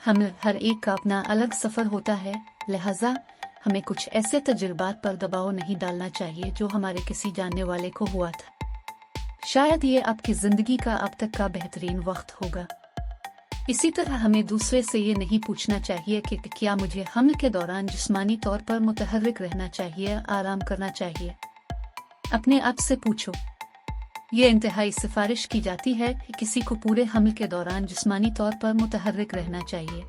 हम हर एक का अपना अलग सफ़र होता है, लिहाजा हमें कुछ ऐसे तजुर्बात पर दबाव नहीं डालना चाहिए जो हमारे किसी जानने वाले को हुआ था। शायद ये आपकी ज़िंदगी का अब तक का बेहतरीन वक्त होगा। इसी तरह हमें दूसरे से ये नहीं पूछना चाहिए कि क्या मुझे हमल के दौरान जिस्मानी तौर पर मुतहर्रिक रहना चाहिए, आराम करना चाहिए। अपने आप से पूछो। ये इंतहाई सिफारिश की जाती है कि किसी को पूरे हमल के दौरान जिस्मानी तौर पर मुतहर्रिक रहना चाहिए।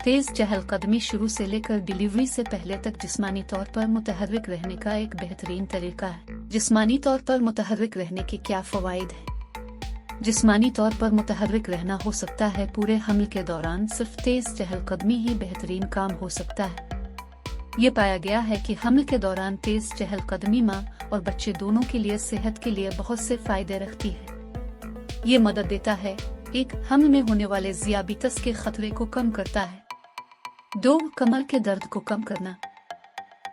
तेज़ चहलकदमी शुरू से लेकर डिलीवरी से पहले तक जिस्मानी तौर पर मुतहर्रिक रहने का एक बेहतरीन तरीका है। जिस्मानी तौर पर मुतहर्रिक रहने के क्या फ़वाइद हैं? जिस्मानी तौर पर मुतहर्रिक रहना हो सकता है पूरे हमल के दौरान सिर्फ तेज़ चहलकदमी ही बेहतरीन काम हो सकता है। ये पाया गया है कि हमल के दौरान तेज़ चहलकदमी माँ और बच्चे दोनों के लिए सेहत के लिए बहुत से फायदे रखती है। ये मदद देता है, 1. हमल में होने वाले ज़ियाबितस के खतरे को कम करता है। 2. कमर के दर्द को कम करना।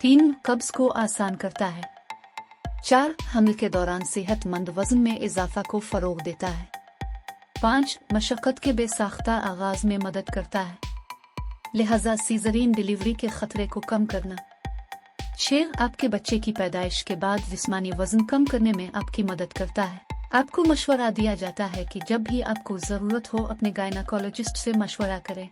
3. कब्ज को आसान करता है। 4. हमल के दौरान सेहतमंद वजन में इजाफा को फ़रोग देता है। 5. मशक्क़त के बेसाख्ता आगाज़ में मदद करता है, लिहाजा सीज़रीन डिलीवरी के खतरे को कम करना। 6. आपके बच्चे की पैदाइश के बाद जिस्मानी वजन कम करने में आपकी मदद करता है। आपको मशवरा दिया जाता है कि जब भी आपको ज़रूरत हो अपने गायनेकोलॉजिस्ट से मशवरा करें।